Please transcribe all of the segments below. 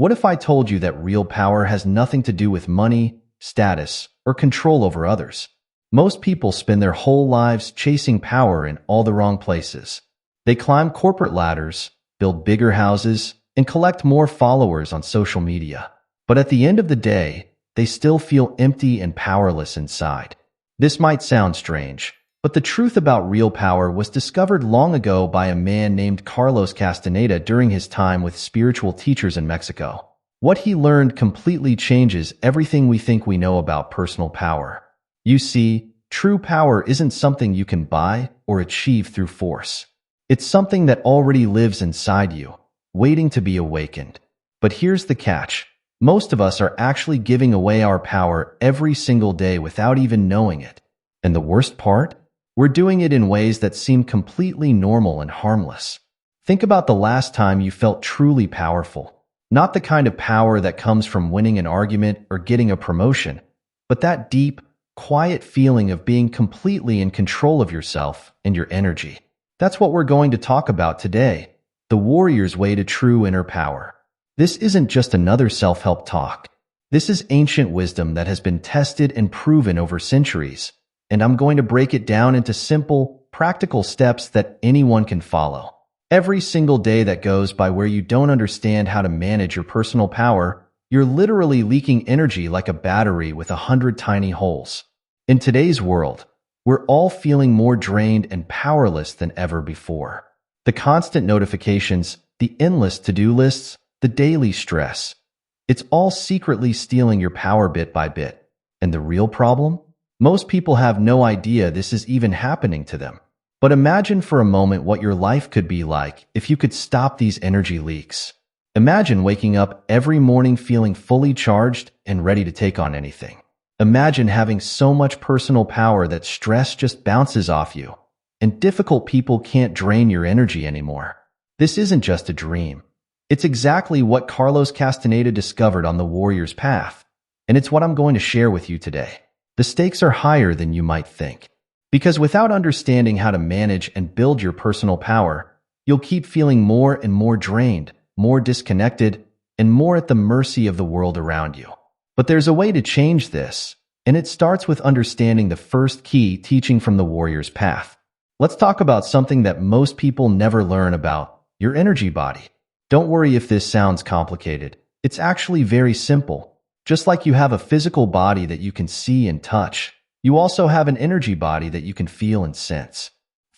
What if I told you that real power has nothing to do with money, status, or control over others? Most people spend their whole lives chasing power in all the wrong places. They climb corporate ladders, build bigger houses, and collect more followers on social media. But at the end of the day, they still feel empty and powerless inside. This might sound strange, but the truth about real power was discovered long ago by a man named Carlos Castaneda during his time with spiritual teachers in Mexico. What he learned completely changes everything we think we know about personal power. You see, true power isn't something you can buy or achieve through force. It's something that already lives inside you, waiting to be awakened. But here's the catch. Most of us are actually giving away our power every single day without even knowing it. And the worst part? We're doing it in ways that seem completely normal and harmless. Think about the last time you felt truly powerful. Not the kind of power that comes from winning an argument or getting a promotion, but that deep, quiet feeling of being completely in control of yourself and your energy. That's what we're going to talk about today, the warrior's way to true inner power. This isn't just another self-help talk. This is ancient wisdom that has been tested and proven over centuries. And I'm going to break it down into simple, practical steps that anyone can follow. Every single day that goes by where you don't understand how to manage your personal power, you're literally leaking energy like a battery with 100 tiny holes. In today's world, we're all feeling more drained and powerless than ever before. The constant notifications, the endless to-do lists, the daily stress. It's all secretly stealing your power bit by bit. And the real problem? Most people have no idea this is even happening to them. But imagine for a moment what your life could be like if you could stop these energy leaks. Imagine waking up every morning feeling fully charged and ready to take on anything. Imagine having so much personal power that stress just bounces off you, and difficult people can't drain your energy anymore. This isn't just a dream. It's exactly what Carlos Castaneda discovered on the warrior's path, and it's what I'm going to share with you today. The stakes are higher than you might think. Because without understanding how to manage and build your personal power, you'll keep feeling more and more drained, more disconnected, and more at the mercy of the world around you. But there's a way to change this, and it starts with understanding the first key teaching from the warrior's path. Let's talk about something that most people never learn about, your energy body. Don't worry if this sounds complicated. It's actually very simple. Just like you have a physical body that you can see and touch, you also have an energy body that you can feel and sense.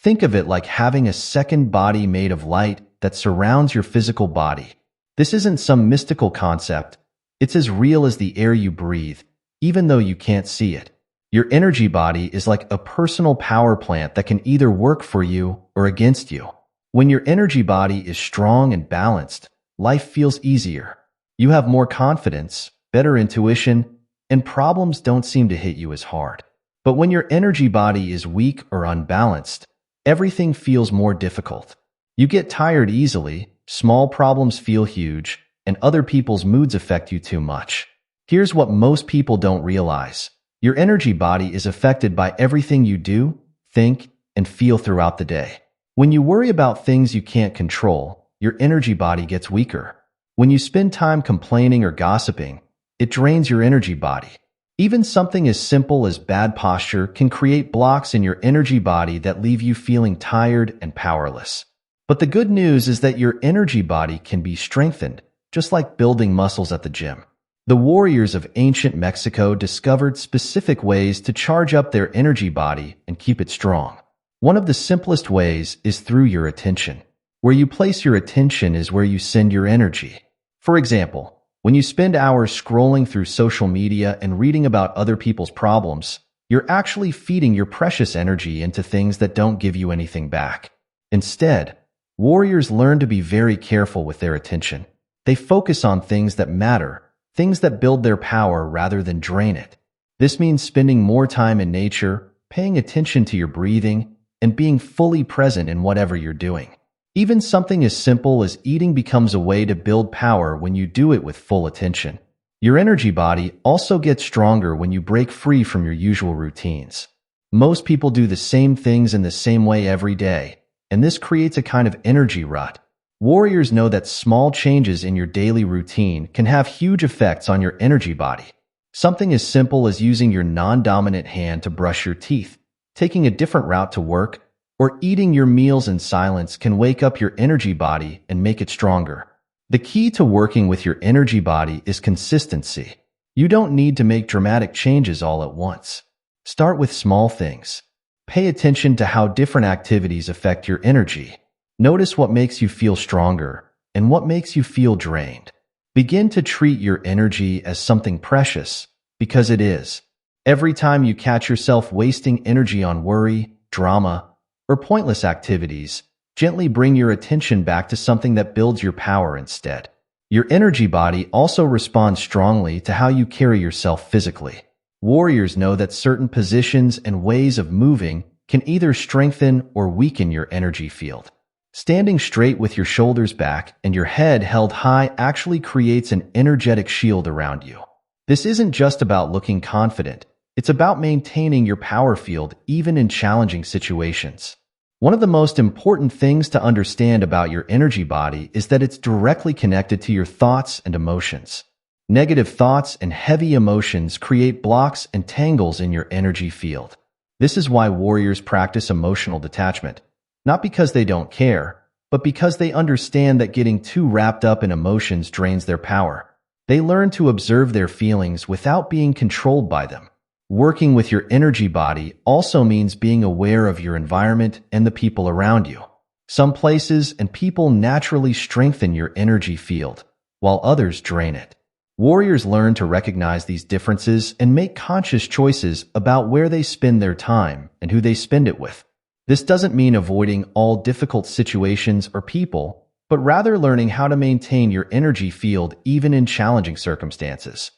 Think of it like having a second body made of light that surrounds your physical body. This isn't some mystical concept. It's as real as the air you breathe, even though you can't see it. Your energy body is like a personal power plant that can either work for you or against you. When your energy body is strong and balanced, life feels easier. You have more confidence, better intuition, and problems don't seem to hit you as hard. But when your energy body is weak or unbalanced, everything feels more difficult. You get tired easily, small problems feel huge, and other people's moods affect you too much. Here's what most people don't realize. Your energy body is affected by everything you do, think, and feel throughout the day. When you worry about things you can't control, your energy body gets weaker. When you spend time complaining or gossiping, it drains your energy body. Even something as simple as bad posture can create blocks in your energy body that leave you feeling tired and powerless. But the good news is that your energy body can be strengthened, just like building muscles at the gym. The warriors of ancient Mexico discovered specific ways to charge up their energy body and keep it strong. One of the simplest ways is through your attention. Where you place your attention is where you send your energy. For example, when you spend hours scrolling through social media and reading about other people's problems, you're actually feeding your precious energy into things that don't give you anything back. Instead, warriors learn to be very careful with their attention. They focus on things that matter, things that build their power rather than drain it. This means spending more time in nature, paying attention to your breathing, and being fully present in whatever you're doing. Even something as simple as eating becomes a way to build power when you do it with full attention. Your energy body also gets stronger when you break free from your usual routines. Most people do the same things in the same way every day, and this creates a kind of energy rut. Warriors know that small changes in your daily routine can have huge effects on your energy body. Something as simple as using your non-dominant hand to brush your teeth, taking a different route to work, or eating your meals in silence can wake up your energy body and make it stronger. The key to working with your energy body is consistency. You don't need to make dramatic changes all at once. Start with small things. Pay attention to how different activities affect your energy. Notice what makes you feel stronger and what makes you feel drained. Begin to treat your energy as something precious, because it is. Every time you catch yourself wasting energy on worry, drama, or pointless activities, gently bring your attention back to something that builds your power instead. Your energy body also responds strongly to how you carry yourself physically. Warriors know that certain positions and ways of moving can either strengthen or weaken your energy field. Standing straight with your shoulders back and your head held high actually creates an energetic shield around you. This isn't just about looking confident. It's about maintaining your power field even in challenging situations. One of the most important things to understand about your energy body is that it's directly connected to your thoughts and emotions. Negative thoughts and heavy emotions create blocks and tangles in your energy field. This is why warriors practice emotional detachment, not because they don't care, but because they understand that getting too wrapped up in emotions drains their power. They learn to observe their feelings without being controlled by them. Working with your energy body also means being aware of your environment and the people around you. Some places and people naturally strengthen your energy field, while others drain it. Warriors learn to recognize these differences and make conscious choices about where they spend their time and who they spend it with. This doesn't mean avoiding all difficult situations or people, but rather learning how to maintain your energy field even in challenging circumstances.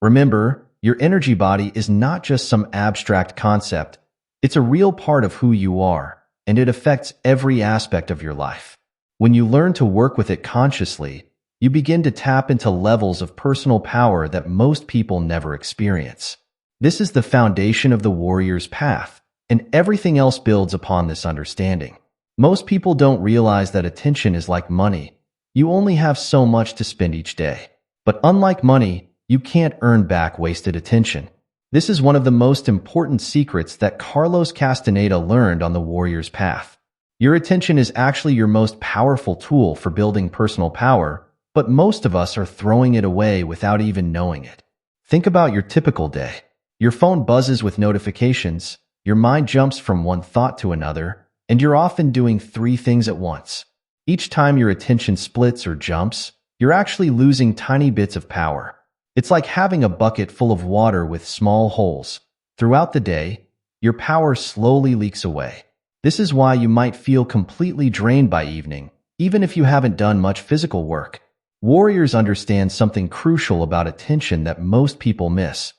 Remember, your energy body is not just some abstract concept. It's a real part of who you are, and it affects every aspect of your life. When you learn to work with it consciously, you begin to tap into levels of personal power that most people never experience. This is the foundation of the warrior's path, and everything else builds upon this understanding. Most people don't realize that attention is like money. You only have so much to spend each day. But unlike money, you can't earn back wasted attention. This is one of the most important secrets that Carlos Castaneda learned on the warrior's path. Your attention is actually your most powerful tool for building personal power, but most of us are throwing it away without even knowing it. Think about your typical day. Your phone buzzes with notifications, your mind jumps from one thought to another, and you're often doing 3 things at once. Each time your attention splits or jumps, you're actually losing tiny bits of power. It's like having a bucket full of water with small holes. Throughout the day, your power slowly leaks away. This is why you might feel completely drained by evening, even if you haven't done much physical work. Warriors understand something crucial about attention that most people miss.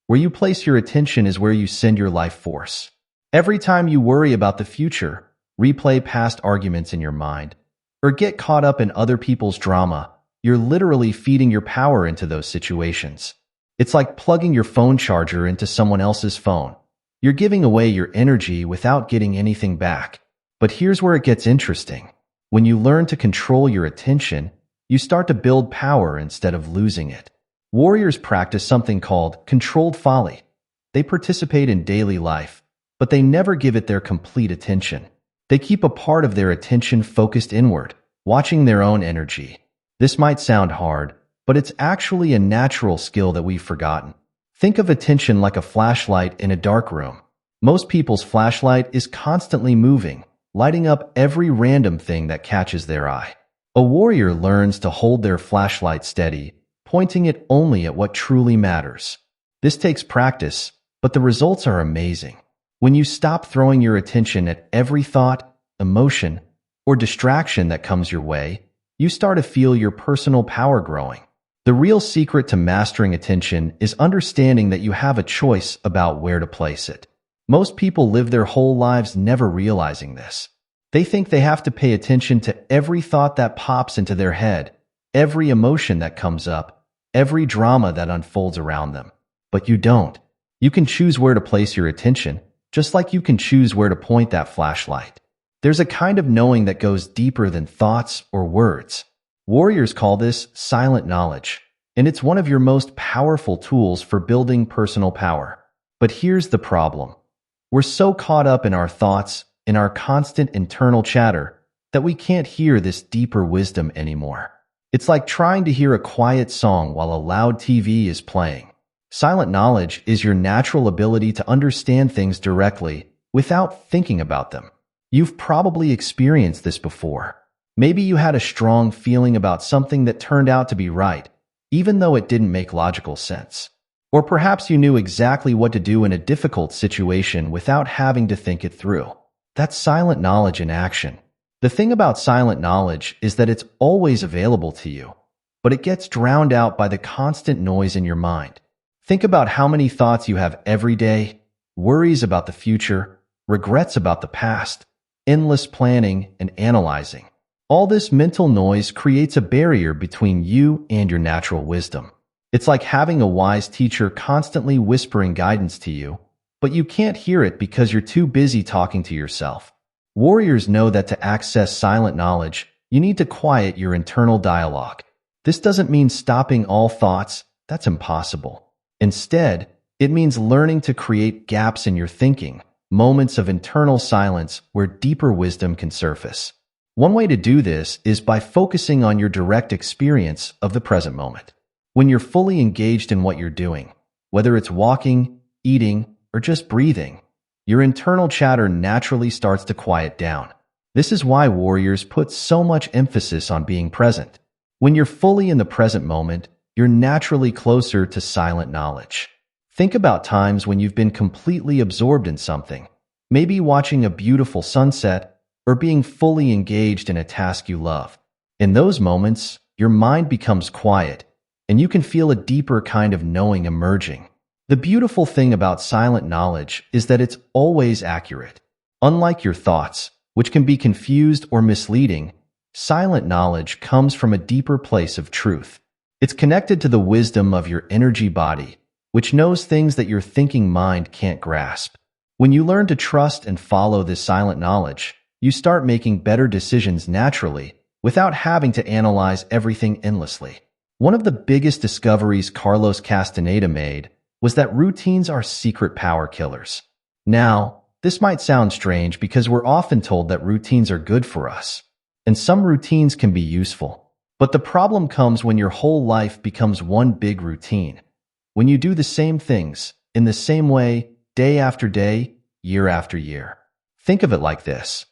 Where you place your attention is where you send your life force. Every time you worry about the future, replay past arguments in your mind, or get caught up in other people's drama, you're literally feeding your power into those situations. It's like plugging your phone charger into someone else's phone. You're giving away your energy without getting anything back. But here's where it gets interesting. When you learn to control your attention, you start to build power instead of losing it. Warriors practice something called controlled folly. They participate in daily life, but they never give it their complete attention. They keep a part of their attention focused inward, watching their own energy. This might sound hard, but it's actually a natural skill that we've forgotten. Think of attention like a flashlight in a dark room. Most people's flashlight is constantly moving, lighting up every random thing that catches their eye. A warrior learns to hold their flashlight steady, pointing it only at what truly matters. This takes practice, but the results are amazing. When you stop throwing your attention at every thought, emotion, or distraction that comes your way, you start to feel your personal power growing. The real secret to mastering attention is understanding that you have a choice about where to place it. Most people live their whole lives never realizing this. They think they have to pay attention to every thought that pops into their head, every emotion that comes up, every drama that unfolds around them. But you don't. You can choose where to place your attention, just like you can choose where to point that flashlight. There's a kind of knowing that goes deeper than thoughts or words. Warriors call this silent knowledge, and it's one of your most powerful tools for building personal power. But here's the problem. We're so caught up in our thoughts, in our constant internal chatter, that we can't hear this deeper wisdom anymore. It's like trying to hear a quiet song while a loud TV is playing. Silent knowledge is your natural ability to understand things directly without thinking about them. You've probably experienced this before. Maybe you had a strong feeling about something that turned out to be right, even though it didn't make logical sense. Or perhaps you knew exactly what to do in a difficult situation without having to think it through. That's silent knowledge in action. The thing about silent knowledge is that it's always available to you, but it gets drowned out by the constant noise in your mind. Think about how many thoughts you have every day, worries about the future, regrets about the past, endless planning and analyzing. All this mental noise creates a barrier between you and your natural wisdom. It's like having a wise teacher constantly whispering guidance to you, but you can't hear it because you're too busy talking to yourself. Warriors know that to access silent knowledge, you need to quiet your internal dialogue. This doesn't mean stopping all thoughts. That's impossible. Instead, it means learning to create gaps in your thinking, moments of internal silence where deeper wisdom can surface. One way to do this is by focusing on your direct experience of the present moment. When you're fully engaged in what you're doing, whether it's walking, eating, or just breathing, your internal chatter naturally starts to quiet down. This is why warriors put so much emphasis on being present. When you're fully in the present moment, you're naturally closer to silent knowledge. Think about times when you've been completely absorbed in something, maybe watching a beautiful sunset or being fully engaged in a task you love. In those moments, your mind becomes quiet, and you can feel a deeper kind of knowing emerging. The beautiful thing about silent knowledge is that it's always accurate. Unlike your thoughts, which can be confused or misleading, silent knowledge comes from a deeper place of truth. It's connected to the wisdom of your energy body, which knows things that your thinking mind can't grasp. When you learn to trust and follow this silent knowledge, you start making better decisions naturally without having to analyze everything endlessly. One of the biggest discoveries Carlos Castaneda made was that routines are secret power killers. Now, this might sound strange because we're often told that routines are good for us, and some routines can be useful. But the problem comes when your whole life becomes one big routine. When you do the same things, in the same way, day after day, year after year. Think of it like this.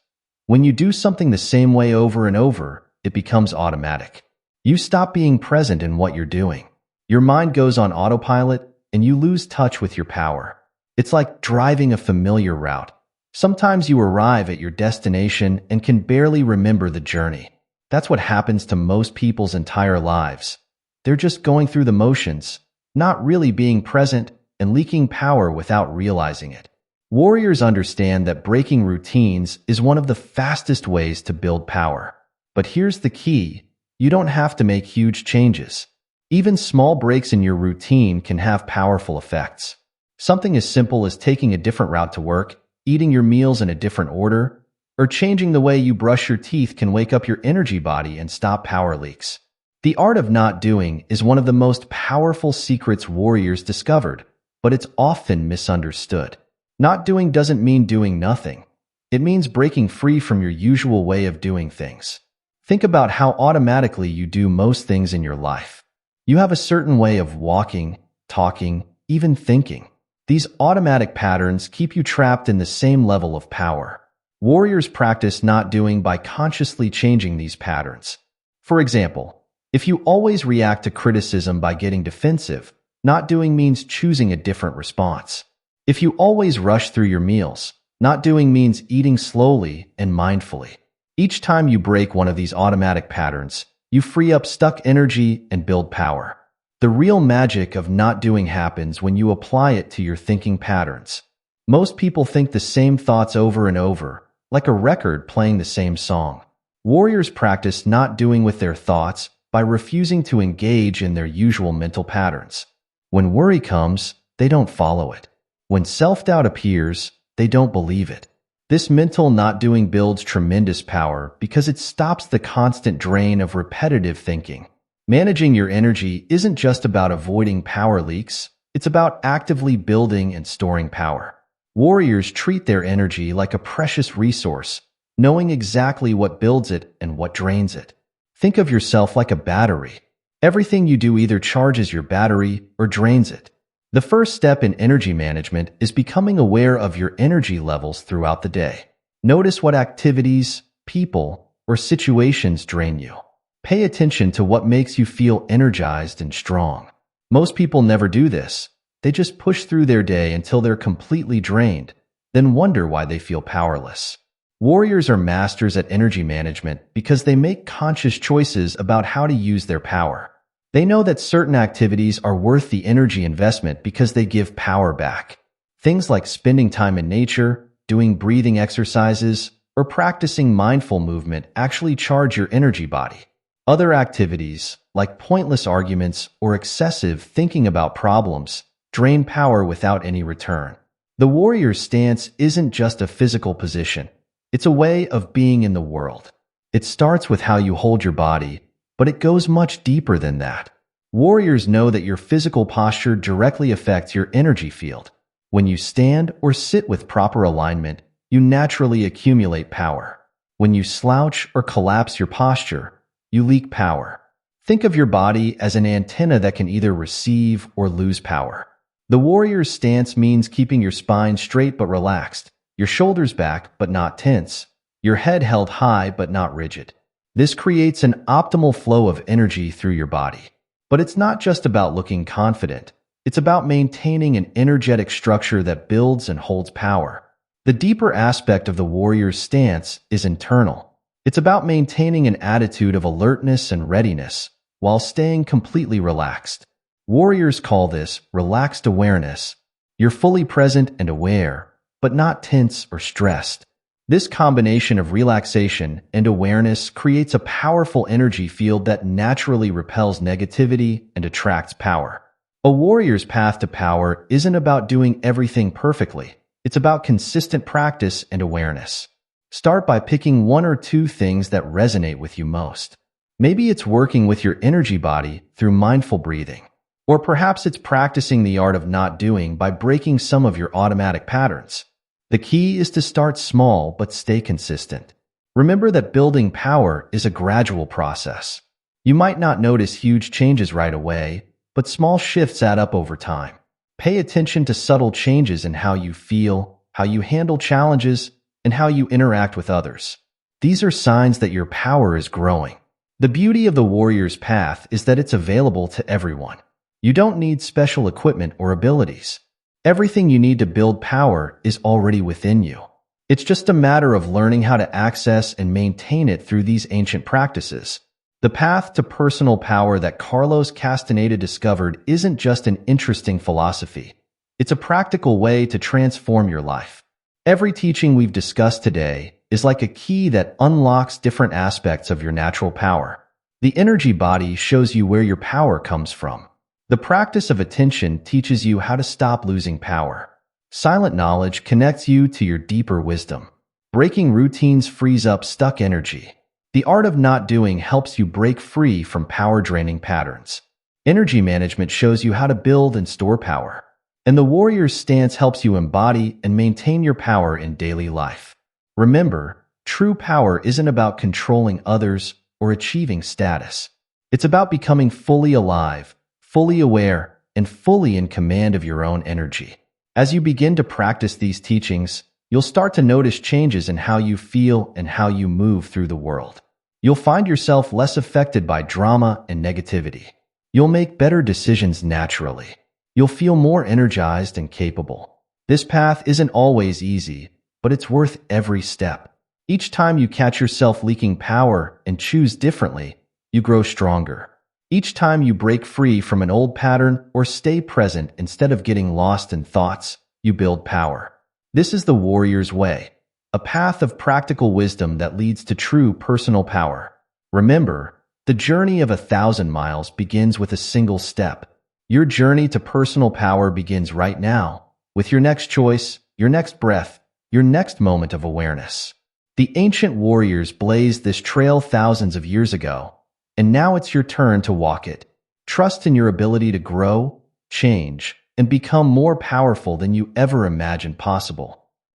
When you do something the same way over and over, it becomes automatic. You stop being present in what you're doing. Your mind goes on autopilot, and you lose touch with your power. It's like driving a familiar route. Sometimes you arrive at your destination and can barely remember the journey. That's what happens to most people's entire lives. They're just going through the motions, not really being present and leaking power without realizing it. Warriors understand that breaking routines is one of the fastest ways to build power. But here's the key. You don't have to make huge changes. Even small breaks in your routine can have powerful effects. Something as simple as taking a different route to work, eating your meals in a different order, or changing the way you brush your teeth can wake up your energy body and stop power leaks. The art of not doing is one of the most powerful secrets warriors discovered, but it's often misunderstood. Not doing doesn't mean doing nothing. It means breaking free from your usual way of doing things. Think about how automatically you do most things in your life. You have a certain way of walking, talking, even thinking. These automatic patterns keep you trapped in the same level of power. Warriors practice not doing by consciously changing these patterns. For example, if you always react to criticism by getting defensive, not doing means choosing a different response. If you always rush through your meals, not doing means eating slowly and mindfully. Each time you break one of these automatic patterns, you free up stuck energy and build power. The real magic of not doing happens when you apply it to your thinking patterns. Most people think the same thoughts over and over, like a record playing the same song. Warriors practice not doing with their thoughts by refusing to engage in their usual mental patterns. When worry comes, they don't follow it. When self-doubt appears, they don't believe it. This mental not doing builds tremendous power because it stops the constant drain of repetitive thinking. Managing your energy isn't just about avoiding power leaks, it's about actively building and storing power. Warriors treat their energy like a precious resource, knowing exactly what builds it and what drains it. Think of yourself like a battery. Everything you do either charges your battery or drains it. The first step in energy management is becoming aware of your energy levels throughout the day. Notice what activities, people, or situations drain you. Pay attention to what makes you feel energized and strong. Most people never do this. They just push through their day until they're completely drained, then wonder why they feel powerless. Warriors are masters at energy management because they make conscious choices about how to use their power. They know that certain activities are worth the energy investment because they give power back. Things like spending time in nature, doing breathing exercises, or practicing mindful movement actually charge your energy body. Other activities, like pointless arguments or excessive thinking about problems, drain power without any return. The warrior's stance isn't just a physical position. It's a way of being in the world. It starts with how you hold your body, but it goes much deeper than that. Warriors know that your physical posture directly affects your energy field. When you stand or sit with proper alignment, you naturally accumulate power. When you slouch or collapse your posture, you leak power. Think of your body as an antenna that can either receive or lose power. The warrior's stance means keeping your spine straight but relaxed, your shoulders back but not tense, your head held high but not rigid. This creates an optimal flow of energy through your body. But it's not just about looking confident. It's about maintaining an energetic structure that builds and holds power. The deeper aspect of the warrior's stance is internal. It's about maintaining an attitude of alertness and readiness while staying completely relaxed. Warriors call this relaxed awareness. You're fully present and aware, but not tense or stressed. This combination of relaxation and awareness creates a powerful energy field that naturally repels negativity and attracts power. A warrior's path to power isn't about doing everything perfectly. It's about consistent practice and awareness. Start by picking one or two things that resonate with you most. Maybe it's working with your energy body through mindful breathing. Or perhaps it's practicing the art of not doing by breaking some of your automatic patterns. The key is to start small but stay consistent. Remember that building power is a gradual process. You might not notice huge changes right away, but small shifts add up over time. Pay attention to subtle changes in how you feel, how you handle challenges, and how you interact with others. These are signs that your power is growing. The beauty of the warrior's path is that it's available to everyone. You don't need special equipment or abilities. Everything you need to build power is already within you. It's just a matter of learning how to access and maintain it through these ancient practices. The path to personal power that Carlos Castaneda discovered isn't just an interesting philosophy. It's a practical way to transform your life. Every teaching we've discussed today is like a key that unlocks different aspects of your natural power. The energy body shows you where your power comes from. The practice of attention teaches you how to stop losing power. Silent knowledge connects you to your deeper wisdom. Breaking routines frees up stuck energy. The art of not doing helps you break free from power-draining patterns. Energy management shows you how to build and store power. And the warrior's stance helps you embody and maintain your power in daily life. Remember, true power isn't about controlling others or achieving status. It's about becoming fully alive, fully aware, and fully in command of your own energy. As you begin to practice these teachings, you'll start to notice changes in how you feel and how you move through the world. You'll find yourself less affected by drama and negativity. You'll make better decisions naturally. You'll feel more energized and capable. This path isn't always easy, but it's worth every step. Each time you catch yourself leaking power and choose differently, you grow stronger. Each time you break free from an old pattern or stay present instead of getting lost in thoughts, you build power. This is the warrior's way, a path of practical wisdom that leads to true personal power. Remember, the journey of 1,000 miles begins with a single step. Your journey to personal power begins right now, with your next choice, your next breath, your next moment of awareness. The ancient warriors blazed this trail thousands of years ago, and now it's your turn to walk it. Trust in your ability to grow, change, and become more powerful than you ever imagined possible.